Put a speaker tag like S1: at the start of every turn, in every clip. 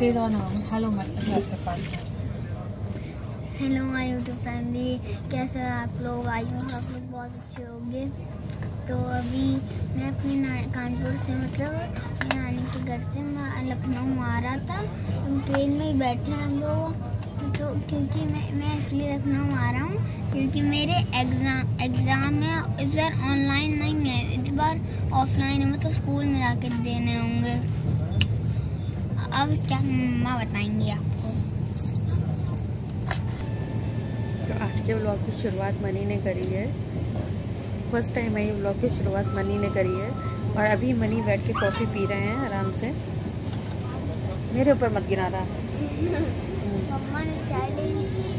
S1: Please on hello से पास।
S2: Hello my YouTube family, कैसे हैं आप लोग? आई हूँ आप लोग बहुत अच्छे होंगे। तो अभी मैं अपनी कानपुर से मतलब अपनी नानी के घर से मैं लखनऊ आ रहा था। हम ट्रेन में ही बैठे हैं हम लोग। तो क्योंकि मैं इसलिए लखनऊ आ रहा हूँ क्योंकि मेरे एग्ज़ाम है इस बार, ऑनलाइन नहीं है, इस बार ऑफलाइन है, मतलब स्कूल में जाके देने होंगे। अब क्या मम्मा बताएंगी आपको।
S3: तो आज के व्लॉग की शुरुआत मनी ने करी है। फर्स्ट टाइम है ये व्लॉग की शुरुआत मनी ने करी है। और अभी मनी बैठ के कॉफ़ी पी रहे हैं आराम से। मेरे ऊपर मत गिरा रहा।
S2: मम्मा ने चाय ले ली थी,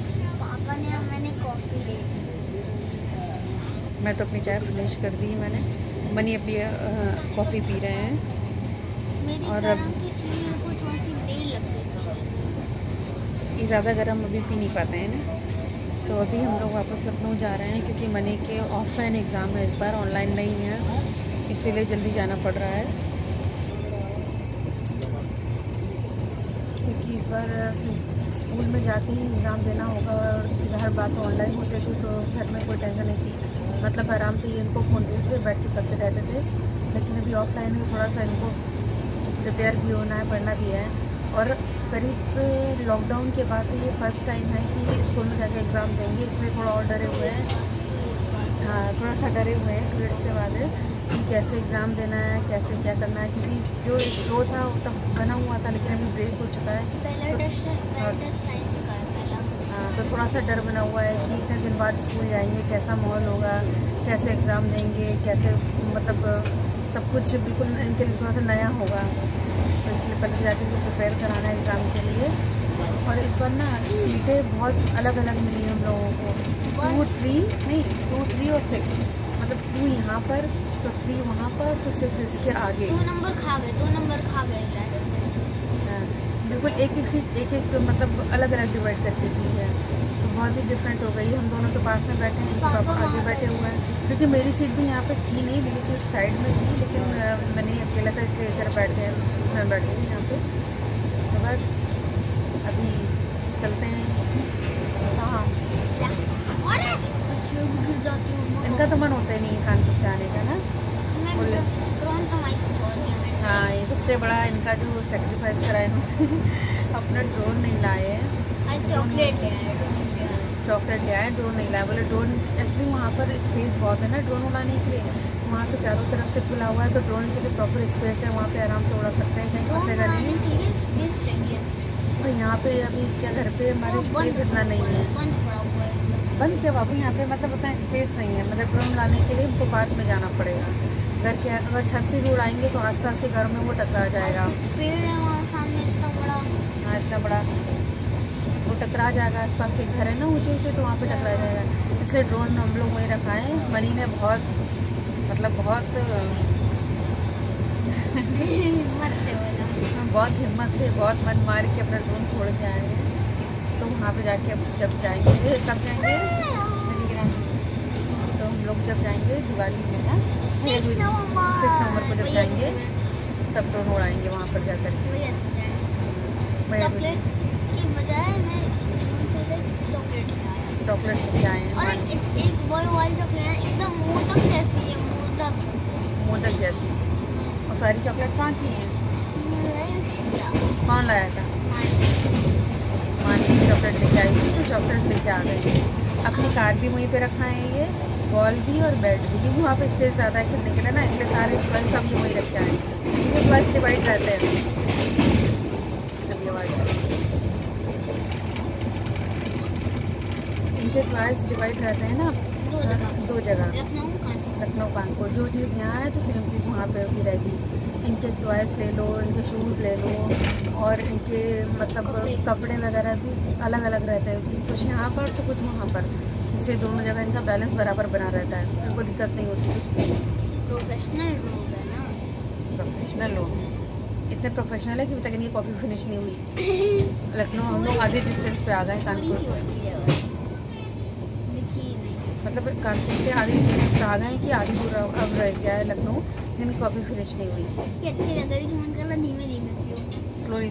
S2: पापा ने और मैंने कॉफ़ी ले ली।
S3: मैं तो अपनी चाय फिनिश कर दी मैंने। मनी अपनी कॉफ़ी पी रहे हैं। और अब
S2: मेरे को थोड़ी सी देर लग गई।
S3: ये ज़्यादा गर्म अभी पी नहीं पाते हैं ना। तो अभी हम लोग वापस लखनऊ जा रहे हैं क्योंकि मनी के ऑफलाइन एग्ज़ाम है इस बार, ऑनलाइन नहीं है, इसीलिए जल्दी जाना पड़ रहा है। क्योंकि इस बार स्कूल में जाके ही एग्ज़ाम देना होगा और हर बात तो ऑनलाइन होती थी, तो घर में कोई टेंशन नहीं थी, मतलब आराम से ये इनको फ़ोन देते थे, बैठ के करते रहते थे। लेकिन अभी ऑफलाइन में थोड़ा सा इनको प्रिपेयर भी होना है, पढ़ना भी है। और करीब लॉकडाउन के बाद से ये फर्स्ट टाइम है कि स्कूल में जाके एग्ज़ाम देंगे, इसलिए थोड़ा और डरे हुए हैं। हाँ, थोड़ा सा डरे हुए हैं 2 इयर्स के बाद कि कैसे एग्ज़ाम देना है, कैसे क्या करना है। क्योंकि जो एक फ्लो था वो तब बना हुआ था, लेकिन अभी ब्रेक हो चुका है। तो थोड़ा सा डर बना हुआ है कि इतने दिन बाद स्कूल जाएंगे, कैसा माहौल होगा, कैसे एग्ज़ाम देंगे, कैसे मतलब सब कुछ बिल्कुल इनके लिए थोड़ा सा नया होगा। तो इसलिए पहले जाके इनको प्रिपेयर कराना है एग्ज़ाम के लिए। और इस बार ना सीटें बहुत अलग अलग मिली हम लोगों को, 2, 3 और 6, मतलब 2 यहाँ पर तो 3 वहाँ पर तो 6 इसके आगे।
S2: 2 नंबर खा गए।
S3: हाँ, बिल्कुल एक सीट एक मतलब अलग अलग डिवाइड करके दी है, तो बहुत ही डिफरेंट हो गई। हम दोनों तो पास में बैठे हैं, पापा आगे बैठे हुए हैं। क्योंकि मेरी सीट भी यहाँ पे थी नहीं, मेरी सीट साइड में थी, लेकिन मैंने अकेला था इसलिए इधर बैठ गए, मैं बैठ गई यहाँ पे। तो बस अभी चलते हैं। हाँ, इनका तो मन होता ही नहीं है कानपुर से आने का ना। हाँ, ये सबसे बड़ा इनका जो सेक्रीफाइस करा है इन्होंने अपना ड्रोन नहीं लाए हैं।
S2: चॉकलेट
S3: ले आए, ड्रोन नहीं लाए। बोले ड्रोन एक्चुअली वहाँ पर स्पेस बहुत है ना ड्रोन उड़ाने के लिए, वहाँ पे चारों तरफ से खुला हुआ है, तो ड्रोन के लिए प्रॉपर स्पेस है, वहाँ पे आराम से उड़ा सकते हैं, कहीं फंसेगा नहीं।
S2: स्पेस चाहिए।
S3: और यहाँ पे अभी क्या घर पे हमारे स्पेस इतना नहीं है। बंद क्या बाबू, यहाँ पे मतलब उतना स्पेस नहीं है, मतलब ड्रोन लाने के लिए हमको पार्क में जाना पड़ेगा। घर के अगर छत से भी उड़ाएंगे तो आसपास के घर में वो टकरा जाएगा।
S2: पेड़ है वहाँ सामने इतना बड़ा।
S3: हाँ, इतना बड़ा वो टकरा जाएगा, आसपास के घर है ना ऊंचे ऊंचे, तो वहाँ पे टकरा जाएगा। इसलिए ड्रोन हम लोग वहीं रखा है। मनी ने बहुत बहुत हिम्मत से, बहुत मन मार के अपना ड्रोन छोड़ के आए हैं। तो वहाँ पे जाके अब जब जाएंगे, कब जाएंगे, तो हम लोग जब जाएंगे दिवाली में ना 6 नवंबर को जब जाएंगे तब ड्रोन उड़ाएंगे वहाँ पर जाकर के। चॉकलेट लेके आए हैं।
S2: और एक बॉय वाली चॉकलेट है, एकदम मोदक जैसी है,
S3: मोदक जैसी। और सारी चॉकलेट कहाँ की हैं? कौन लाया था? मानी की चॉकलेट लेके आई थी, तो चॉकलेट लेके आ गई। अपनी कार भी वहीं पे रखा है, ये बॉल भी और बैट भी, क्योंकि वहाँ पे स्पेस ज़्यादा है खेलने के लिए ना, इसलिए सारे टॉयज सब वहीं रखे आए हैं। ये टॉयज डिवाइड रहते हैं, इनके टॉयज डिवाइड रहते हैं ना 2 जगह, लखनऊ कानपुर। जो चीज़ यहाँ है तो सेम चीज़ वहाँ पे भी रहेगी। इनके टॉयज ले लो, इनके शूज़ ले लो, और इनके मतलब कपड़े वगैरह भी अलग अलग रहते हैं, कुछ यहाँ पर तो कुछ वहाँ पर, इससे दोनों जगह इनका बैलेंस बराबर बना रहता है, इनको दिक्कत नहीं होती।
S2: प्रोफेशनल लोग है ना,
S3: प्रोफेशनल लोग इतने प्रोफेशनल है कि अभी तक इनकी कॉफ़ी फिनिश नहीं हुई। लखनऊ हम लोग आधे डिस्टेंस पे आ गए कानपुर, मतलब कानपुर से आधी डिस्टेंस पे आ गए कि आधी दूर अब रह गया है लखनऊ, लेकिन कॉफ़ी फिनिश नहीं हुई।
S2: अच्छी लग रही थी, मन कर रहा धीमे धीमे पियो।
S3: स्लोली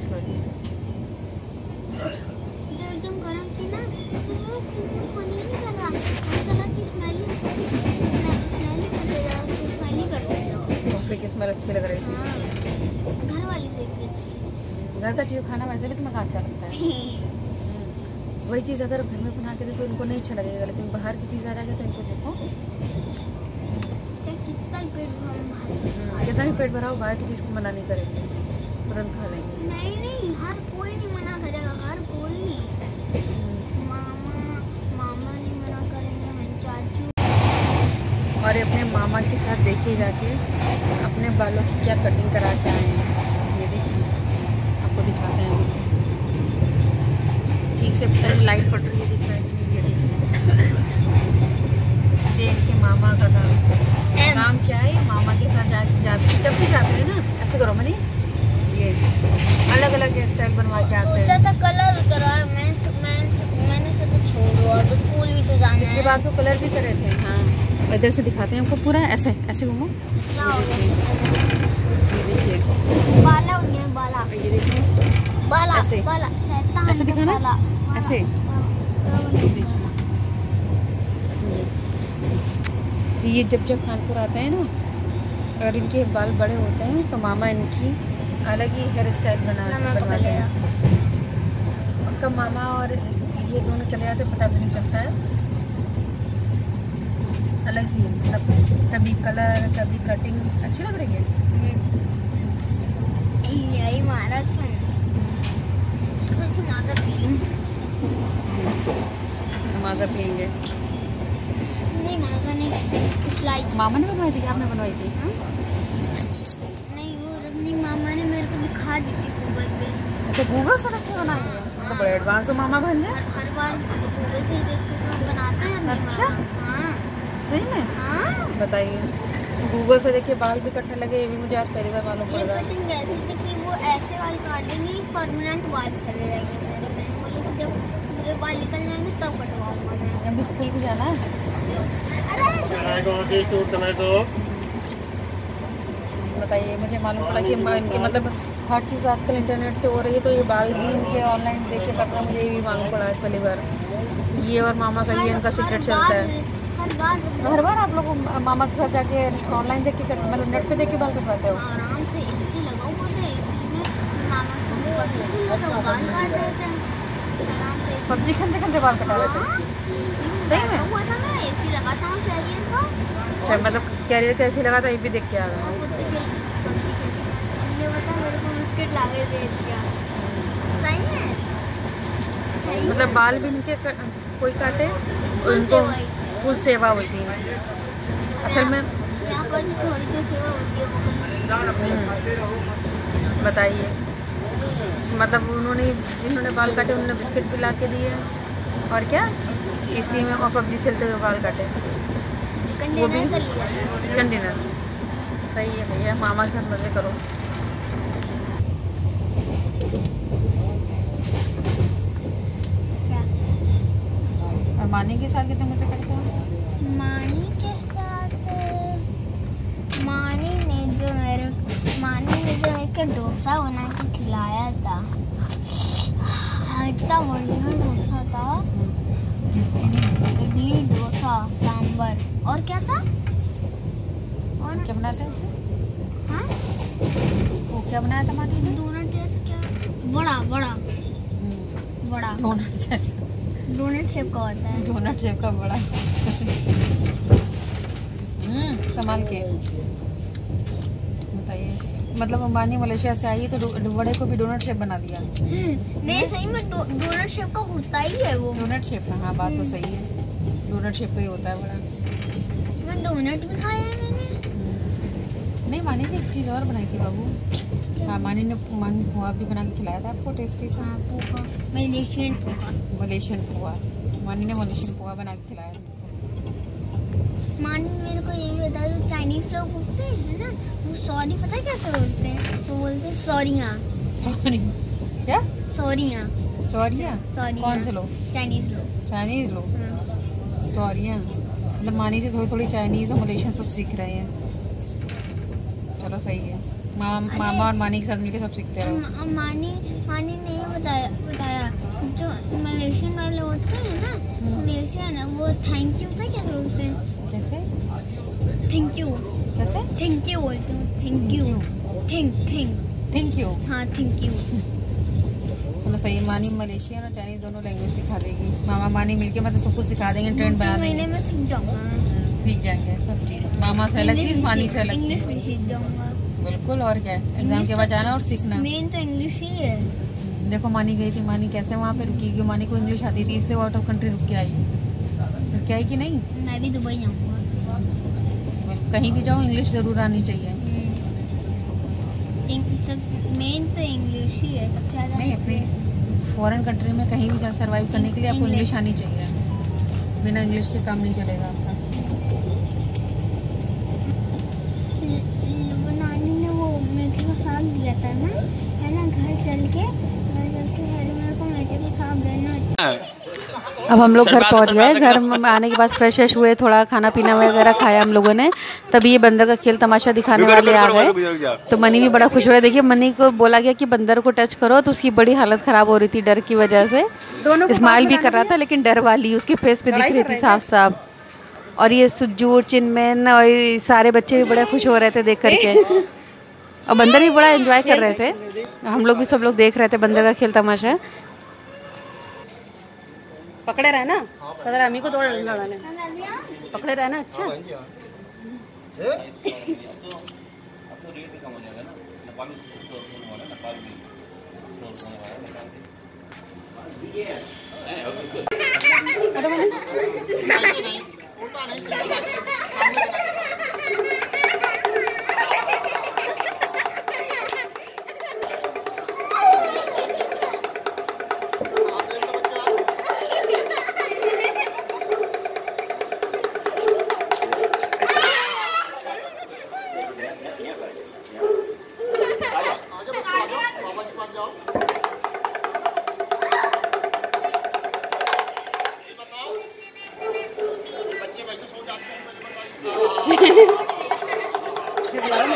S3: कल अच्छी लग रही थी।
S2: हाँ, घर वाली से भी अच्छी।
S3: घर का चीज़ खाना वैसे भी तुम्हें कहाँ अच्छा लगता है। वही चीज़ अगर घर में बना के दे तो उनको नहीं अच्छा लगेगा, लेकिन बाहर की चीज़ आ जाएगी तो इनको देखो
S2: चाहे कितना ही पेट भरा
S3: कितना ही पेट भरा हो, बाहर की चीज़ को मना नहीं करेंगे, तुरंत खा लेंगे।
S2: नहीं नहीं, हर कोई नहीं मना करेगा, हर कोई। मामा नहीं मना करेंगे, चाचू।
S3: और अपने मामा के साथ देखिए जाके अपने बालों की क्या कटिंग करा के आए हैं। ये देखिए आपको दिखाते हैं, ठीक से पता नहीं लाइट पड़ रही है, दिख रहा है कि नहीं। ये देखिए ये इनके मामा का काम क्या है। मामा के साथ जाते जब भी जाते हैं ना, ऐसे करो मनी, ये अलग अलग हेयर स्टाइल बनवा के आते
S2: सोचा
S3: हैं।
S2: था कलर कराया, मैंने सोचा छोड़ो, अब स्कूल भी तो जाना
S3: इसके
S2: है।
S3: बाद तो कलर भी करे थे। हाँ, इधर से दिखाते हैं आपको पूरा, ऐसे ऐसे घूमो।
S2: क्या हो गया?
S3: ये देखिए
S2: बाला हो गया, बाला।
S3: ये देखिए
S2: बाला
S3: ऐसे।
S2: बाला शैतान
S3: ऐसे दिखाना?
S2: का साला।
S3: ऐसे। ये जब कानपुर आते हैं ना, अगर इनके बाल बड़े होते हैं तो मामा इनकी अलग ही हेयर स्टाइल बनवाते हैं। और कब मामा और ये दोनों चले जाते पता भी नहीं चलता है, अलग ही मतलब कभी कलर कभी कटिंग अच्छी लग रही है।
S2: यही मारा तो माता पी लूं।
S3: माजा पियेंगे।
S2: नहीं माता नहीं, स्लाइस।
S3: मामा ने बनवाई थी, आपने बनवाई थी?
S2: नहीं, वो रजनी मामा ने मेरे को दिखा दी थी गूगल पे।
S3: अच्छा, गूगल से देख के बनाई है? तो बड़े एडवांस हो मामा बन जाए।
S2: हर बार गूगल से देख के सब बनाते हैं ना।
S3: अच्छा?
S2: हाँ
S3: सही में?
S2: हाँ।
S3: बताइए, गूगल से देखिए बाल भी कटने लगे, ये भी मुझे आज पहली बार मालूम
S2: ये
S3: पड़ रहा है।
S2: कटिंग कैसी थी कि वो ऐसे बाल काट देंगे, परमानेंट बाल खड़े रहेंगे मेरे। मैंने बोले कि जब पूरे बाल निकल जाएंगे तब कटवाऊंगा मैं।
S3: अभी स्कूल भी जाना है। बताइए, मुझे मालूम पड़ा कि इनके मतलब हर चीज़ आजकल इंटरनेट से हो रही है, तो ये बाल भी इनके ऑनलाइन देख के करना, मुझे ये भी मालूम पड़ा आज पहली बार। ये और मामा का ये इनका सीक्रेट चलता है। हर बार आप लोग मामा के साथ जाके ऑनलाइन देख के मतलब नेट पे देख के बाल कटवाते हो?
S2: आराम से एसी लगा हुआ था, एसी में मामा को बच्चे से सब बाल काट रहे थे आराम से।
S3: सब्जी खनते खनते बाल कटा लेते? सही में?
S2: हुआ था, मैं एसी लगाता हूँ कैरियर का।
S3: अच्छा, मतलब कैरियर कैसी लगा था ये भी देख के आ गया।
S2: और बच्चे के ये बता, मेरे को बिस्किट ला के दे दिया। सही है?
S3: मतलब बाल भी इनके कोई काटे और इनको फुल सेवा हुई थी इनकी। असल में
S2: यहाँ पर थोड़ी तो सेवा होती है।
S3: बताइए, मतलब उन्होंने जिन्होंने बाल काटे उन्होंने बिस्किट भी ला के दिए, और क्या इसी में और पबजी खेलते हुए बाल काटे।
S2: चिकन
S3: वो भी
S2: डिनर कर लिया।
S3: Chicken dinner. सही है भैया, मामा के साथ मजे करो।
S2: क्या?
S3: और मानी के साथ कितने मजे करते हो?
S2: मानी के साथ मानी ने जो मेरे को डोसा बना के खिलाया था, इतना बढ़िया डोसा था। इडली, डोसा, सांबर और क्या था? और
S3: क्या बनाते हैं उसे?
S2: हाँ,
S3: वो क्या बनाया था मानी ने?
S2: डोनट जैसे क्या? बड़ा बड़ा बड़ा
S3: डोनट जैसा,
S2: डोनट शेप का होता है।
S3: डोनट शेप का बड़ा। संभाल के बताइए, मतलब अंबानी मलेशिया से आई है तो बड़े को भी डोनट शेप बना दिया।
S2: नहीं, सही में डोनट शेप का होता ही है वो।
S3: डोनट शेप का, हाँ बात तो सही है, डोनट शेप का ही होता है बड़ा।
S2: मैं डोनट भी खाया है मैंने।
S3: नहीं, मानी ने एक चीज़ और बनाई थी बाबू। हाँ, मानी पोहा भी बना के खिलाया था आपको, टेस्टी सा।
S2: हाँ, पोहा, मलेशियन पोहा।
S3: मलेशियन पोहा, मानी ने मलेशियन पोहा बना के खिलाया।
S2: मानी मेरे को ये भी बता, जो चाइनीज लोग होते हैं ना, वो सॉरी पता है कैसे बोलते हैं? वो बोलते हैं सॉरियाँ।
S3: सॉरी क्या?
S2: सॉरियाँ।
S3: सॉरियाँ?
S2: सॉरी
S3: कौन से लोग?
S2: चाइनीज लोग।
S3: चाइनीज लोग?
S2: हाँ।
S3: सॉरियाँ मतलब मानी से थोड़ी थोड़ी चाइनीज़ और मलेशियन सब सीख रहे हैं। चलो सही है, मामा और मानी के साथ मिलकर सब सीखते रहो।
S2: मानी ने ये बताया जो मलेशियन वाले होते हैं ना, मलेशियन, वो थैंक यू पता क्या बोलते हैं?
S3: कैसे?
S2: Thank you.
S3: कैसे?
S2: थैंक यू बोलती हूँ, थैंक यू।
S3: Thank you.
S2: हाँ थैंक यू।
S3: चलो सही, मानी मलेशियन और चाइनीज दोनों लैंग्वेज सिखा देगी। मामा मानी मिलके मतलब सब कुछ सिखा देंगे, ट्रेंड बना देंगे।
S2: महीने में सीख जाऊंगा,
S3: सीख जाएंगे सब चीज़। मामा से अलग चीज़, मानी से अलग
S2: इंग्लिश
S3: चीज़।
S2: भी सीख जाऊंगा।
S3: बिल्कुल, और क्या है, एग्जाम के बाद जाना और सीखना।
S2: मेन तो इंग्लिश ही है।
S3: देखो मानी गई थी, मानी कैसे वहाँ पे रुकी, क्योंकि मानी को इंग्लिश आती थी इसलिए वो आउट ऑफ कंट्री रुक के आई। रुक के आई कि नहीं?
S2: मैं भी दुबई जाऊंगा।
S3: कहीं भी जाओ इंग्लिश ज़रूर आनी चाहिए।
S2: मेन तो इंग्लिश ही है सबसे ज़्यादा।
S3: नहीं, अपने फॉरेन कंट्री में कहीं भी सर्वाइव करने के लिए आपको इंग्लिश आनी चाहिए। बिना इंग्लिश के काम नहीं चलेगा आपका।
S2: वो नानी ने वो मेथी का साग दिया था ना, है ना, घर चल के मेरे को मेथी का साग देना।
S3: अब हम लोग घर पहुंच गए। घर में आने के बाद फ्रेश हुए, थोड़ा खाना पीना वगैरह खाया हम लोगों ने। तभी ये बंदर का खेल तमाशा दिखाने वाले आ गए। तो मनी भी बड़ा खुश हो रहा है। देखिए मनी को बोला गया कि बंदर को टच करो, तो उसकी बड़ी हालत खराब हो रही थी डर की वजह से। स्माइल भी कर रहा था लेकिन डर वाली उसके फेस पे दिख रही थी साफ साफ। और ये सुज्जू, चिनमैन और ये सारे बच्चे भी बड़े खुश हो रहे थे देख करके, और बंदर भी बड़ा एंजॉय कर रहे थे। हम लोग भी सब लोग देख रहे थे बंदर का खेल तमाशा। पकड़े रहे ना सदर, अम्मी को तोड़ लगाने पकड़े रहे ना। अच्छा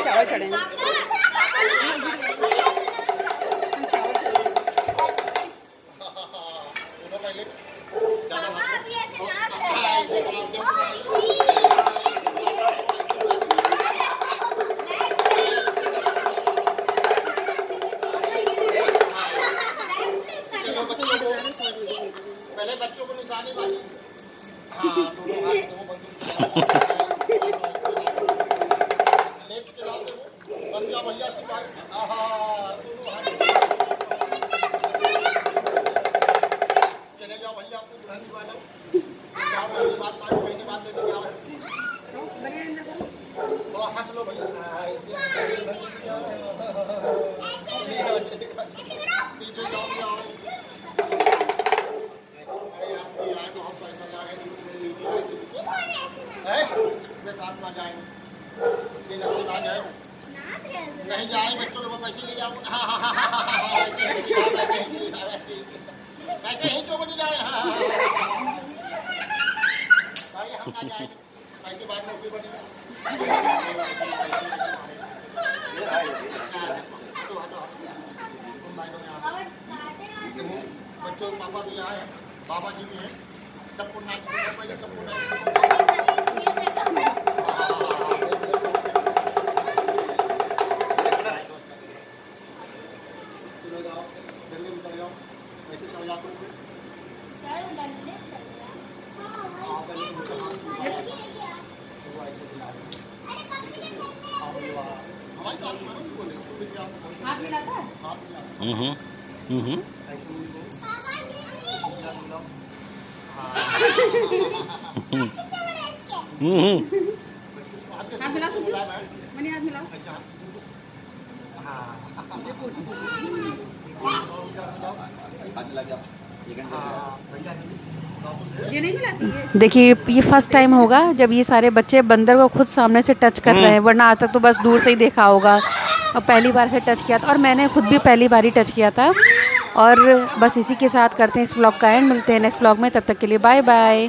S3: चावल चढ़ेंगे।
S4: पहले बच्चों को निशानी बाजी। हाँ, दोनों हाथ दोनों बंद लेफ्ट चलाओ, बन जाओ भैया सिपाही। चले जाओ भैया, आपको दुल्हन दिवा लो। बात पहली बात लेने जाओ, थोड़ा हंस लो भैया। पीछे जाओ, साथ ना जाए, नहीं जाए बच्चों को पैसे ले जाओ। ऐसे ही तो मुझे जाए। अरे हम ना जाए, ऐसी बात नहीं बनी। बच्चों पापा भी आए, बाबा जी भी हैं, सबको नाच पहले सबको
S3: देखिए ये फर्स्ट टाइम होगा जब ये सारे बच्चे बंदर को खुद सामने से टच कर रहे हैं, वरना आज तक तो बस दूर से ही देखा होगा और पहली बार से टच किया था। और मैंने खुद भी पहली बार ही टच किया था। और बस इसी के साथ करते हैं इस व्लॉग का एंड। मिलते हैं नेक्स्ट व्लॉग में, तब तक के लिए बाय बाय।